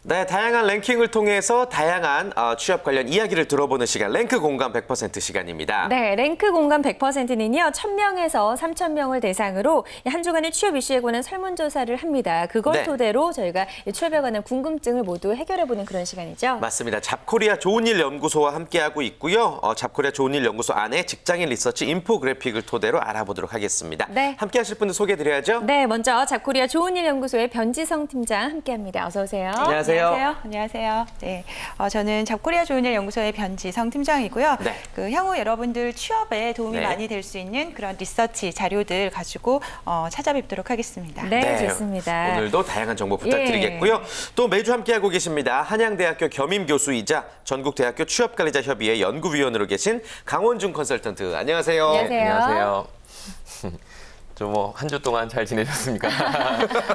네, 다양한 랭킹을 통해서 다양한 취업 관련 이야기를 들어보는 시간, 랭크 공감 100% 시간입니다. 네, 랭크 공감 100%는요, 1,000명에서 3,000명을 대상으로 한 주간의 취업 이슈에 관한 설문조사를 합니다. 그걸 토대로 저희가 취업에 관한 궁금증을 모두 해결해보는 그런 시간이죠. 맞습니다. 잡코리아 좋은 일 연구소와 함께하고 있고요. 잡코리아 좋은 일 연구소 안에 직장인 리서치 인포그래픽을 토대로 알아보도록 하겠습니다. 네. 함께하실 분들 소개해드려야죠. 네, 먼저 잡코리아 좋은 일 연구소의 변지성 팀장 함께합니다. 어서 오세요. 안녕하세요. 안녕하세요. 네, 저는 잡코리아 좋은 일 연구소의 변지성 팀장이고요. 네. 향후 여러분들 취업에 도움이 많이 될 수 있는 그런 리서치 자료들 가지고 찾아뵙도록 하겠습니다. 네, 좋습니다. 오늘도 다양한 정보 부탁드리겠고요. 또 매주 함께하고 계십니다. 한양대학교 겸임 교수이자 전국대학교 취업관리자협의회 연구위원으로 계신 강원중 컨설턴트. 안녕하세요. 안녕하세요. 좀 한 주 동안 잘 지내셨습니까?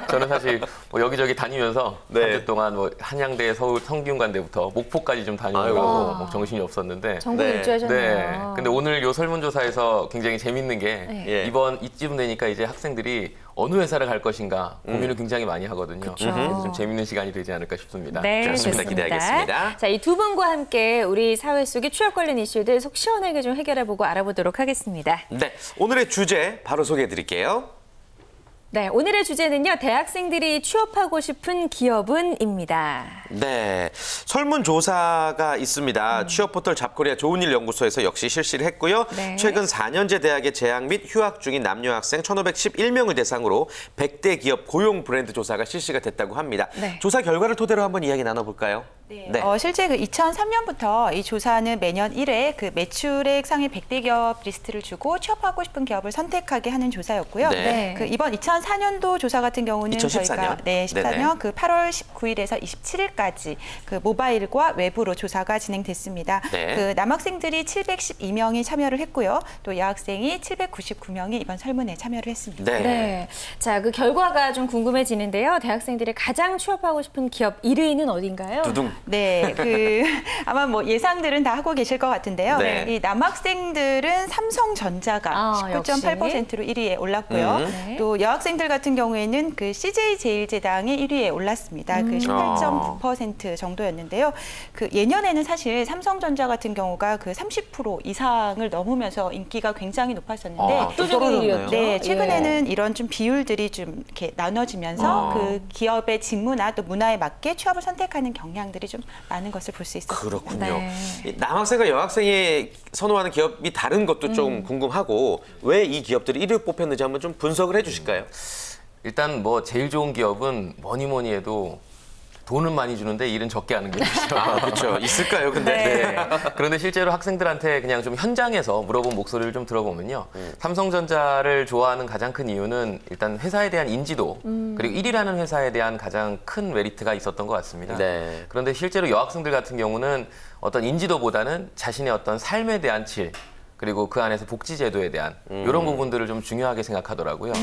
저는 사실 여기저기 다니면서 한 주 동안 한양대, 서울 성균관대부터 목포까지 좀 다니느라고 정신이 없었는데 전국 일주하셨네요. 네. 근데 오늘 요 설문조사에서 굉장히 재밌는 게 이번 이쯤 되니까 이제 학생들이 어느 회사를 갈 것인가 고민을 굉장히 많이 하거든요. 그래서 좀 재밌는 시간이 되지 않을까 싶습니다. 네, 좋습니다. 기대하겠습니다. 자, 이 두 분과 함께 우리 사회 속의 취업 관련 이슈들 속 시원하게 좀 해결해보고 알아보도록 하겠습니다. 네, 오늘의 주제 바로 소개해드릴게요. 네, 오늘의 주제는요, 대학생들이 취업하고 싶은 기업은입니다. 네, 설문조사가 있습니다. 취업 포털 잡코리아 좋은 일 연구소에서 역시 실시를 했고요. 최근 4년제 대학에 재학 및 휴학 중인 남녀 학생 1,511명을 대상으로 100대 기업 고용 브랜드 조사가 실시가 됐다고 합니다. 조사 결과를 토대로 한번 이야기 나눠볼까요? 실제 2003년부터 이 조사는 매년 1회 그 매출액 상위 100대 기업 리스트를 주고 취업하고 싶은 기업을 선택하게 하는 조사였고요. 이번 2004년도 조사 같은 경우는 2014년? 저희가 14년 그 8월 19일에서 27일까지 그 모바일과 웹으로 조사가 진행됐습니다. 그 남학생들이 712명이 참여를 했고요. 또 여학생이 799명이 이번 설문에 참여를 했습니다. 자, 그 결과가 좀 궁금해지는데요. 대학생들이 가장 취업하고 싶은 기업 1위는 어딘가요? 두둥. 네, 아마 예상들은 다 하고 계실 것 같은데요. 이 남학생들은 삼성전자가 19.8%로 1위에 올랐고요. 또 여학생들 같은 경우에는 그 CJ제일제당이 1위에 올랐습니다. 그 18.9% 정도였는데요. 그 예년에는 사실 삼성전자 같은 경우가 그 30% 이상을 넘으면서 인기가 굉장히 높았었는데 압도적인 1위였죠. 네, 최근에는 이런 좀 비율들이 좀 이렇게 나눠지면서 그 기업의 직무나 또 문화에 맞게 취업을 선택하는 경향들이 좀 많은 것을 볼 수 있습니다. 그렇군요. 남학생과 여학생이 선호하는 기업이 다른 것도 좀 궁금하고 왜 이 기업들이 1위로 뽑혔는지 한번 좀 분석을 해주실까요? 일단 제일 좋은 기업은 뭐니 해도 돈은 많이 주는데 일은 적게 하는 기업이죠. 그렇죠. 있을까요, 근데? 그런데 실제로 학생들한테 그냥 좀 현장에서 물어본 목소리를 좀 들어보면요. 삼성전자를 좋아하는 가장 큰 이유는 일단 회사에 대한 인지도 그리고 1위라는 회사에 대한 가장 큰 메리트가 있었던 것 같습니다. 그런데 실제로 여학생들 같은 경우는 어떤 인지도보다는 자신의 어떤 삶에 대한 질 그리고 그 안에서 복지제도에 대한 이런 부분들을 좀 중요하게 생각하더라고요.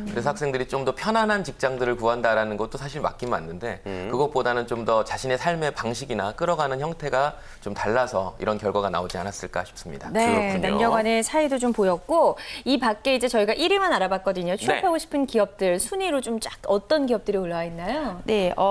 그래서 학생들이 좀 더 편안한 직장들을 구한다라는 것도 사실 맞긴 맞는데 그것보다는 좀 더 자신의 삶의 방식이나 끌어가는 형태가 좀 달라서 이런 결과가 나오지 않았을까 싶습니다. 남녀 간의 차이도 좀 보였고 이 밖에 이제 저희가 1위만 알아봤거든요. 취업하고 싶은 기업들 순위로 좀 쫙 어떤 기업들이 올라와 있나요?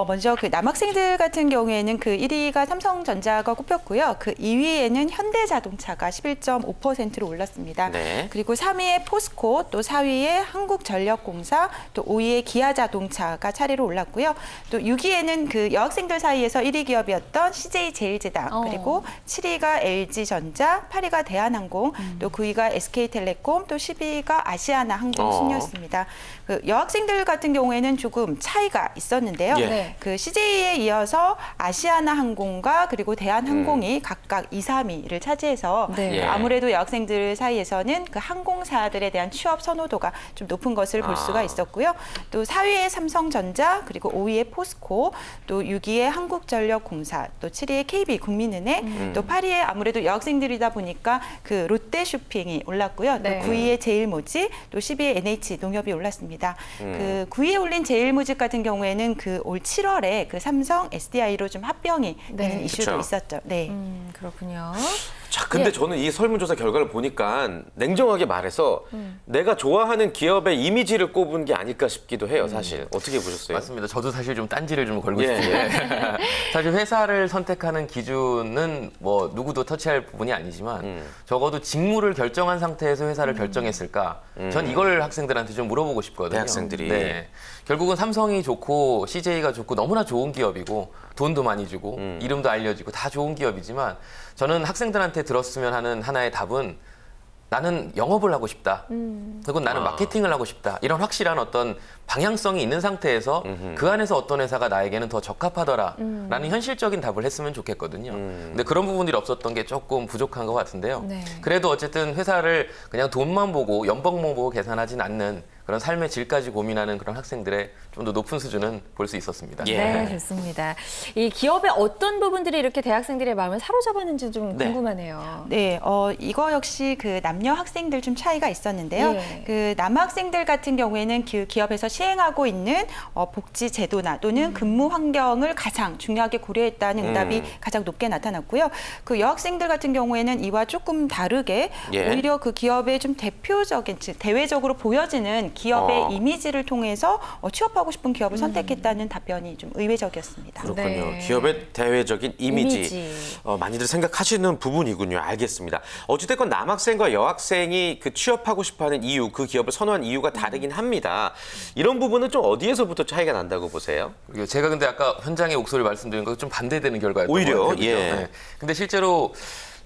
먼저 그 남학생들 같은 경우에는 그 1위가 삼성전자가 꼽혔고요. 그 2위에는 현대자동차가 11.5%로 올랐습니다. 그리고 3위에 포스코, 또 4위에 한국전력공사, 또 5위에 기아자동차가 차례로 올랐고요. 또 6위에는 그 여학생들 사이에서 1위 기업이었던 CJ제일제당, 그리고 7위가 LG전자, 8위가 대한항공, 또 9위가 SK텔레콤, 또 10위가 아시아나항공 순이었습니다. 그 여학생들 같은 경우에는 조금 차이가 있었는데요. 그 CJ에 이어서 아시아나항공과 그리고 대한항공이 각각 2, 3위를 차지해서 아무래도 여학생들 사이에서는 그 항공사들에 대한 취업 선호도가 좀 높은 것을 볼 수가 있었고요. 또 4위에 삼성전자, 그리고 5위에 포스코, 또 6위에 한국전력공사, 또 7위에 KB국민은행, 또 8위에 아무래도 여학생들이다 보니까 그 롯데쇼핑이 올랐고요. 또 9위에 제일모직, 또 10위에 NH농협이 올랐습니다. 그 9위에 올린 제일모직 같은 경우에는 그 올 7월에 그 삼성 SDI로 좀 합병이 되는 이슈도 있었죠. 그렇군요. 자, 근데 저는 이 설문조사 결과를 보니까 냉정하게 말해서 내가 좋아하는 기업의 이미지를 꼽은 게 아닐까 싶기도 해요, 사실. 어떻게 보셨어요? 맞습니다. 저도 사실 좀 딴지를 좀 걸고 싶은데 사실 회사를 선택하는 기준은 뭐 누구도 터치할 부분이 아니지만 적어도 직무를 결정한 상태에서 회사를 결정했을까? 전 이걸 학생들한테 좀 물어보고 싶거든요. 대학생들이. 네. 결국은 삼성이 좋고 CJ가 좋고 너무나 좋은 기업이고 돈도 많이 주고 이름도 알려지고 다 좋은 기업이지만 저는 학생들한테 들었으면 하는 하나의 답은 나는 영업을 하고 싶다. 그리고 나는 마케팅을 하고 싶다. 이런 확실한 어떤 방향성이 있는 상태에서 그 안에서 어떤 회사가 나에게는 더 적합하더라라는 현실적인 답을 했으면 좋겠거든요. 근데 그런 부분들이 없었던 게 조금 부족한 것 같은데요. 네. 그래도 어쨌든 회사를 그냥 돈만 보고 연봉만 보고 계산하진 않는 그런 삶의 질까지 고민하는 그런 학생들의 좀 더 높은 수준은 볼 수 있었습니다. 예. 네, 좋습니다. 이 기업의 어떤 부분들이 이렇게 대학생들의 마음을 사로잡았는지 좀 궁금하네요. 네, 이거 역시 그 남녀 학생들 좀 차이가 있었는데요. 예. 그 남학생들 같은 경우에는 그 기업에서 시행하고 있는 복지 제도나 또는 근무 환경을 가장 중요하게 고려했다는 응답이 가장 높게 나타났고요. 그 여학생들 같은 경우에는 이와 조금 다르게 오히려 그 기업의 좀 대표적인, 즉 대외적으로 보여지는 기업의 이미지를 통해서 취업하고 싶은 기업을 선택했다는 답변이 좀 의외적이었습니다. 그렇군요. 네. 기업의 대외적인 이미지. 많이들 생각하시는 부분이군요. 알겠습니다. 어찌됐건 남학생과 여학생이 그 취업하고 싶어하는 이유, 그 기업을 선호한 이유가 다르긴 합니다. 이런 부분은 좀 어디에서부터 차이가 난다고 보세요? 제가 근데 아까 현장의 목소리 말씀드린 거 좀 반대되는 결과였던 오히려? 것 같아요. 예. 네. 근데 실제로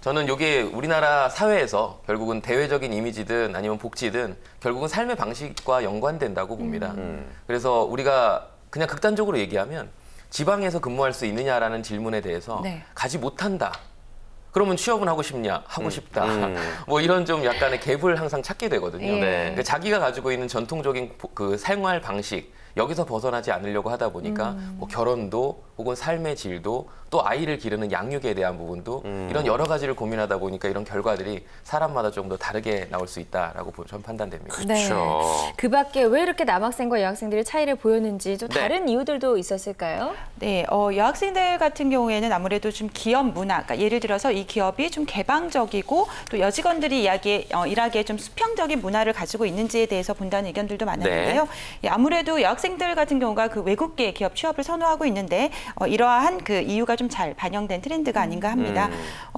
저는 이게 우리나라 사회에서 결국은 대외적인 이미지든 아니면 복지든 결국은 삶의 방식과 연관된다고 봅니다. 그래서 우리가 그냥 극단적으로 얘기하면 지방에서 근무할 수 있느냐라는 질문에 대해서 가지 못한다. 그러면 취업은 하고 싶냐? 하고 싶다. 뭐 이런 좀 약간의 갭을 항상 찾게 되거든요. 그러니까 자기가 가지고 있는 전통적인 그 생활 방식, 여기서 벗어나지 않으려고 하다 보니까 뭐 결혼도 혹은 삶의 질도 또 아이를 기르는 양육에 대한 부분도 이런 여러 가지를 고민하다 보니까 이런 결과들이 사람마다 좀 더 다르게 나올 수 있다라고 전 판단됩니다. 그렇죠. 네. 그 밖에 왜 이렇게 남학생과 여학생들이 차이를 보였는지 좀 다른 이유들도 있었을까요? 네, 여학생들 같은 경우에는 아무래도 좀 기업 문화, 그러니까 예를 들어서 이 기업이 좀 개방적이고 또 여직원들이 일하기에 좀 수평적인 문화를 가지고 있는지에 대해서 본다는 의견들도 많았는데요. 아무래도 여학생들 같은 경우가 그 외국계 기업 취업을 선호하고 있는데 이러한 그 이유가 좀 잘 반영된 트렌드가 아닌가 합니다.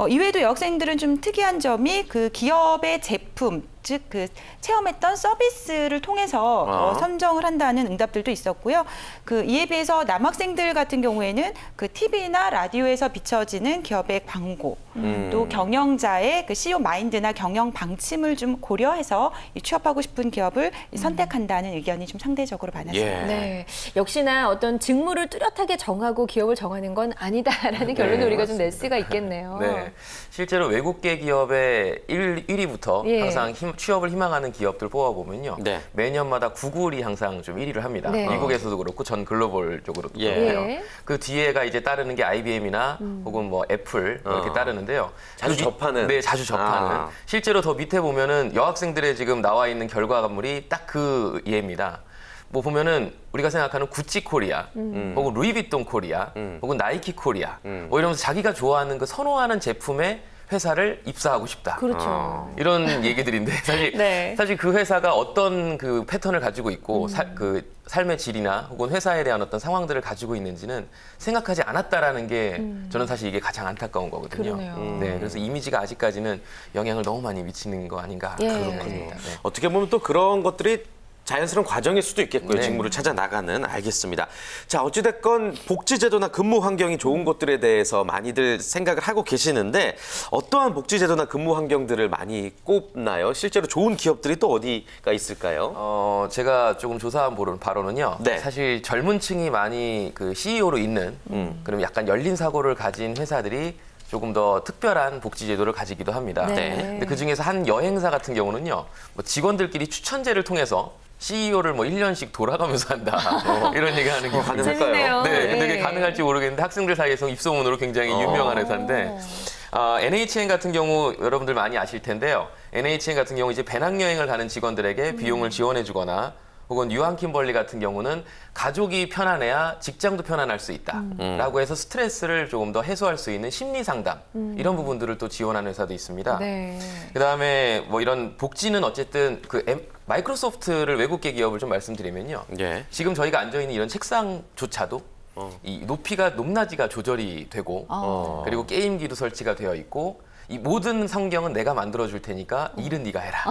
이외에도 여학생들은 좀 특이한 점이 그 기업의 제품, 즉 그 체험했던 서비스를 통해서 선정을 한다는 응답들도 있었고요. 그 이에 비해서 남학생들 같은 경우에는 그 TV나 라디오에서 비춰지는 기업의 광고, 또 경영자의 그 CEO 마인드나 경영 방침을 좀 고려해서 취업하고 싶은 기업을 선택한다는 의견이 좀 상대적으로 많았습니다. 네, 역시나 어떤 직무를 뚜렷하게 정하고 기업을 정하는 건 아니다라는 결론을 우리가 좀 낼 수가 있겠네요. 네, 실제로 외국계 기업의 1위부터 항상 취업을 희망하는 기업들 뽑아보면요. 매년마다 구글이 항상 좀 1위를 합니다. 미국에서도 그렇고 전 글로벌적으로도 그렇고요. 그 뒤에가 이제 따르는 게 IBM이나 혹은 뭐 애플 이렇게 따르는데요. 자주 접하는. 네, 자주 접하는. 실제로 더 밑에 보면은 여학생들의 지금 나와 있는 결과물이 딱 그 예입니다. 뭐 보면은 우리가 생각하는 구찌 코리아, 혹은 루이비통 코리아, 혹은 나이키 코리아, 뭐 이러면서 자기가 좋아하는 그 선호하는 제품에 회사를 입사하고 싶다. 그렇죠. 이런 얘기들인데 사실 그 회사가 어떤 그 패턴을 가지고 있고 그 삶의 질이나 혹은 회사에 대한 어떤 상황들을 가지고 있는지는 생각하지 않았다라는 게 저는 사실 이게 가장 안타까운 거거든요. 네, 그래서 이미지가 아직까지는 영향을 너무 많이 미치는 거 아닌가 그런 겁니다. 네. 어떻게 보면 또 그런 것들이 자연스러운 과정일 수도 있겠고요. 직무를 찾아 나가는. 알겠습니다. 자, 어찌됐건 복지제도나 근무 환경이 좋은 곳들에 대해서 많이들 생각을 하고 계시는데 어떠한 복지제도나 근무 환경들을 많이 꼽나요? 실제로 좋은 기업들이 또 어디가 있을까요? 제가 조금 조사한 바로는요. 사실 젊은 층이 많이 그 CEO로 있는 그럼 약간 열린 사고를 가진 회사들이 조금 더 특별한 복지 제도를 가지기도 합니다. 근데 그중에서 한 여행사 같은 경우는요. 뭐 직원들끼리 추천제를 통해서 CEO를 뭐 1년씩 돌아가면서 한다. 이런 얘기하는 게 가능할까요? 네, 근데 그게 가능할지 모르겠는데 학생들 사이에서 입소문으로 굉장히 유명한 회사인데 NHN 같은 경우 여러분들 많이 아실 텐데요. NHN 같은 경우 이제 배낭여행을 가는 직원들에게 비용을 지원해 주거나 혹은 유한 킴벌리 같은 경우는 가족이 편안해야 직장도 편안할 수 있다라고 해서 스트레스를 조금 더 해소할 수 있는 심리 상담 이런 부분들을 또 지원하는 회사도 있습니다. 네. 그다음에 뭐 이런 복지는 어쨌든 마이크로소프트를 외국계 기업을 좀 말씀드리면요. 예. 지금 저희가 앉아 있는 이런 책상조차도 이 높이가 높낮이가 조절이 되고 그리고 게임기도 설치가 되어 있고 이 모든 성경은 내가 만들어 줄 테니까 일은 네가 해라.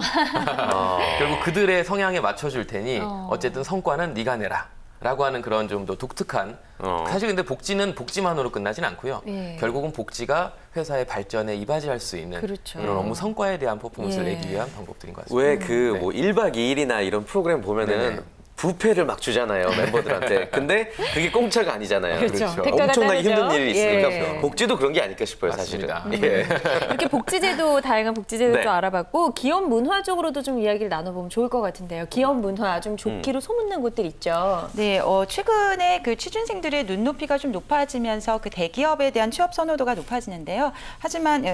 결국 그들의 성향에 맞춰 줄 테니 어쨌든 성과는 네가 내라. 라고 하는 그런 좀 더 독특한 사실 근데 복지는 복지만으로 끝나진 않고요. 예. 결국은 복지가 회사의 발전에 이바지할 수 있는 그렇죠. 그런 업무 성과에 대한 퍼포먼스를 예. 내기 위한 방법들인 것 같습니다. 왜 그 뭐 1박 2일이나 이런 프로그램 보면은 네네. 부페를 막 주잖아요, 멤버들한테. 근데 그게 공짜가 아니잖아요. 그렇죠. 대가가 엄청나게 따르죠. 힘든 일이 있으니까 예. 복지도 그런 게 아닐까 싶어요, 맞습니다. 사실은. 예. 이렇게 복지제도, 다양한 복지제도 네. 또 알아봤고 기업 문화 쪽으로도 좀 이야기를 나눠보면 좋을 것 같은데요. 기업 문화 좀 좋기로 소문난 곳들 있죠. 네, 최근에 그 취준생들의 눈높이가 좀 높아지면서 그 대기업에 대한 취업 선호도가 높아지는데요. 하지만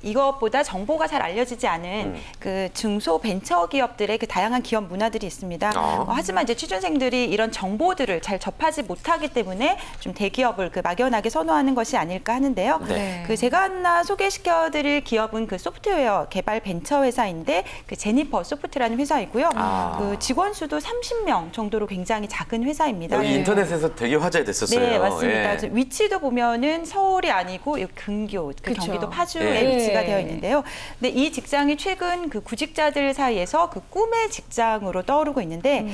이것보다 정보가 잘 알려지지 않은 그 중소 벤처 기업들의 그 다양한 기업 문화들이 있습니다. 하지만 이제 취준생들이 이런 정보들을 잘 접하지 못하기 때문에 좀 대기업을 그 막연하게 선호하는 것이 아닐까 하는데요. 네. 그 제가 하나 소개시켜드릴 기업은 그 소프트웨어 개발 벤처 회사인데 그 제니퍼 소프트라는 회사이고요. 그 직원 수도 30명 정도로 굉장히 작은 회사입니다. 여기 인터넷에서 되게 화제됐었어요. 네, 맞습니다. 예. 위치도 보면은 서울이 아니고 근교, 그 그쵸. 경기도 파주에 예. 위치가 되어 있는데요. 근데 이 직장이 최근 그 구직자들 사이에서 그 꿈의 직장으로 떠오르고 있는데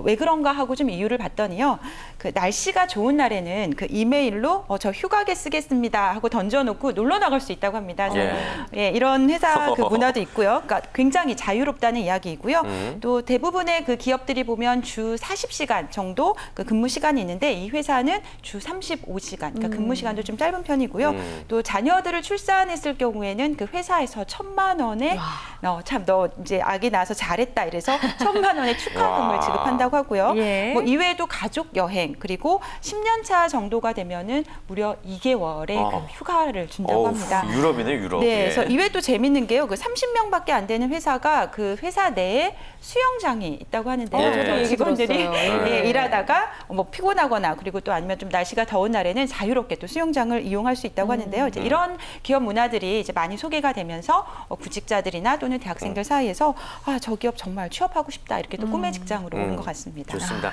왜 그런가 하고 좀 이유를 봤더니요. 그 날씨가 좋은 날에는 그 이메일로 저 휴가계 쓰겠습니다 하고 던져놓고 놀러 나갈 수 있다고 합니다. 예, 이런 회사 그 문화도 있고요. 그러니까 굉장히 자유롭다는 이야기이고요. 또 대부분의 그 기업들이 보면 주 40시간 정도 그 근무 시간이 있는데 이 회사는 주 35시간, 그러니까 근무 시간도 좀 짧은 편이고요. 또 자녀들을 출산했을 경우에는 그 회사에서 1,000만 원에 참 너 이제 아기 낳아서 잘했다 이래서 1,000만 원의 축하금을 지급한다고 하고요. 예. 뭐 이외에도 가족 여행 그리고 10년 차 정도가 되면은 무려 2개월의 그 휴가를 준다고 합니다. 유럽이네, 유럽. 네, 예. 그래서 이외에 또 재밌는 게요. 그 30명밖에 안 되는 회사가 그 회사 내에 수영장이 있다고 하는데요. 저도 얘기 직원들이 들었어요. 예, 일하다가 뭐 피곤하거나 그리고 또 아니면 좀 날씨가 더운 날에는 자유롭게 또 수영장을 이용할 수 있다고 하는데요. 이제 이런 기업 문화들이 이제 많이 소개가 되면서 구직자들이나 또는 대학생들 사이에서 저 기업 정말 취업하고 싶다 이렇게 또 꿈의 직장으로 오는 것 같습니다. 좋습니다.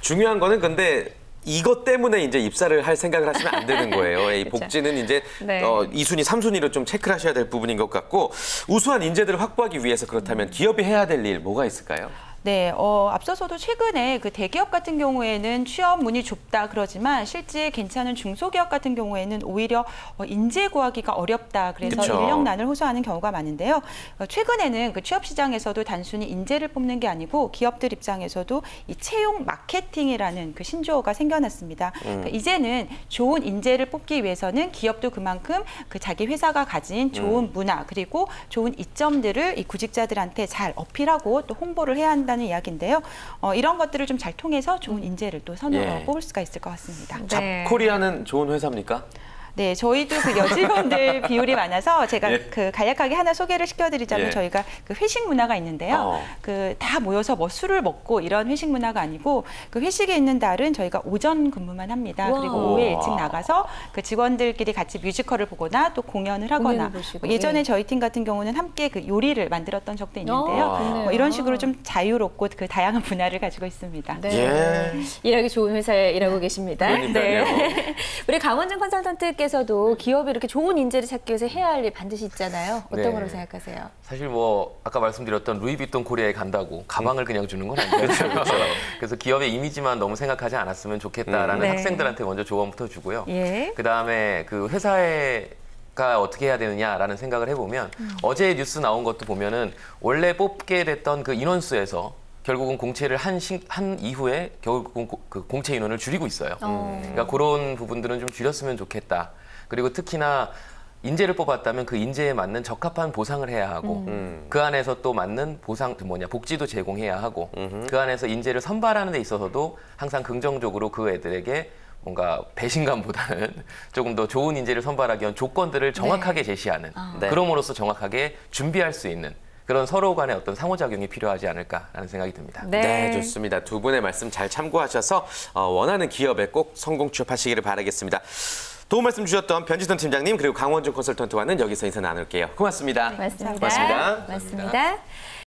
중요한 거는 근데 이것 때문에 이제 입사를 할 생각을 하시면 안 되는 거예요. 이 복지는 이제 네. 2순위, 3순위로 좀 체크를 하셔야 될 부분인 것 같고 우수한 인재들을 확보하기 위해서 그렇다면 기업이 해야 될 일 뭐가 있을까요? 네, 앞서서도 최근에 그 대기업 같은 경우에는 취업 문이 좁다 그러지만 실제 괜찮은 중소기업 같은 경우에는 오히려 인재 구하기가 어렵다. 그래서 그쵸. 인력난을 호소하는 경우가 많은데요. 최근에는 그 취업 시장에서도 단순히 인재를 뽑는 게 아니고 기업들 입장에서도 이 채용 마케팅이라는 그 신조어가 생겨났습니다. 그러니까 이제는 좋은 인재를 뽑기 위해서는 기업도 그만큼 그 자기 회사가 가진 좋은 문화 그리고 좋은 이점들을 이 구직자들한테 잘 어필하고 또 홍보를 해야 한다. 는 이야기인데요. 이런 것들을 좀 잘 통해서 좋은 인재를 또 뽑을 수가 있을 것 같습니다. 네. 잡코리아는 좋은 회사입니까? 네, 저희도 그 여직원들 비율이 많아서 제가 예. 그 간략하게 하나 소개를 시켜드리자면 예. 저희가 그 회식 문화가 있는데요. 그 다 모여서 뭐 술을 먹고 이런 회식 문화가 아니고 그 회식에 있는 날은 저희가 오전 근무만 합니다. 와. 그리고 오후에 일찍 나가서 그 직원들끼리 같이 뮤지컬을 보거나 또 공연을 하거나 보시고, 예전에 예. 저희 팀 같은 경우는 함께 그 요리를 만들었던 적도 있는데요. 좋네요. 이런 식으로 좀 자유롭고 그 다양한 문화를 가지고 있습니다. 네. 예. 일하기 좋은 회사에 일하고 계십니다. 그러니까요. 우리 강원준 컨설턴트께서도 기업이 이렇게 좋은 인재를 찾기 위해서 해야 할 일 반드시 있잖아요. 어떤 네. 거라고 생각하세요? 사실 뭐 아까 말씀드렸던 루이비통 코리아에 간다고 가방을 그냥 주는 건 아니죠. 그렇죠. 그래서 기업의 이미지만 너무 생각하지 않았으면 좋겠다라는 네. 학생들한테 먼저 조언부터 주고요. 예. 그다음에 그 회사가 어떻게 해야 되느냐라는 생각을 해보면 어제 뉴스 나온 것도 보면은 원래 뽑게 됐던 그 인원수에서 결국은 공채를 한 이후에 결국은 그 공채 인원을 줄이고 있어요. 그러니까 그런 부분들은 좀 줄였으면 좋겠다. 그리고 특히나 인재를 뽑았다면 그 인재에 맞는 적합한 보상을 해야 하고 그 안에서 또 맞는 복지도 제공해야 하고 그 안에서 인재를 선발하는 데 있어서도 항상 긍정적으로 그 애들에게 뭔가 배신감보다는 조금 더 좋은 인재를 선발하기 위한 조건들을 정확하게 제시하는 그럼으로써 정확하게 준비할 수 있는 그런 서로 간의 어떤 상호작용이 필요하지 않을까라는 생각이 듭니다. 네, 좋습니다. 두 분의 말씀 잘 참고하셔서 원하는 기업에 꼭 성공 취업하시기를 바라겠습니다. 도움 말씀 주셨던 변지선 팀장님 그리고 강원준 컨설턴트와는 여기서 인사 나눌게요. 고맙습니다. 고맙습니다. 고맙습니다. 고맙습니다.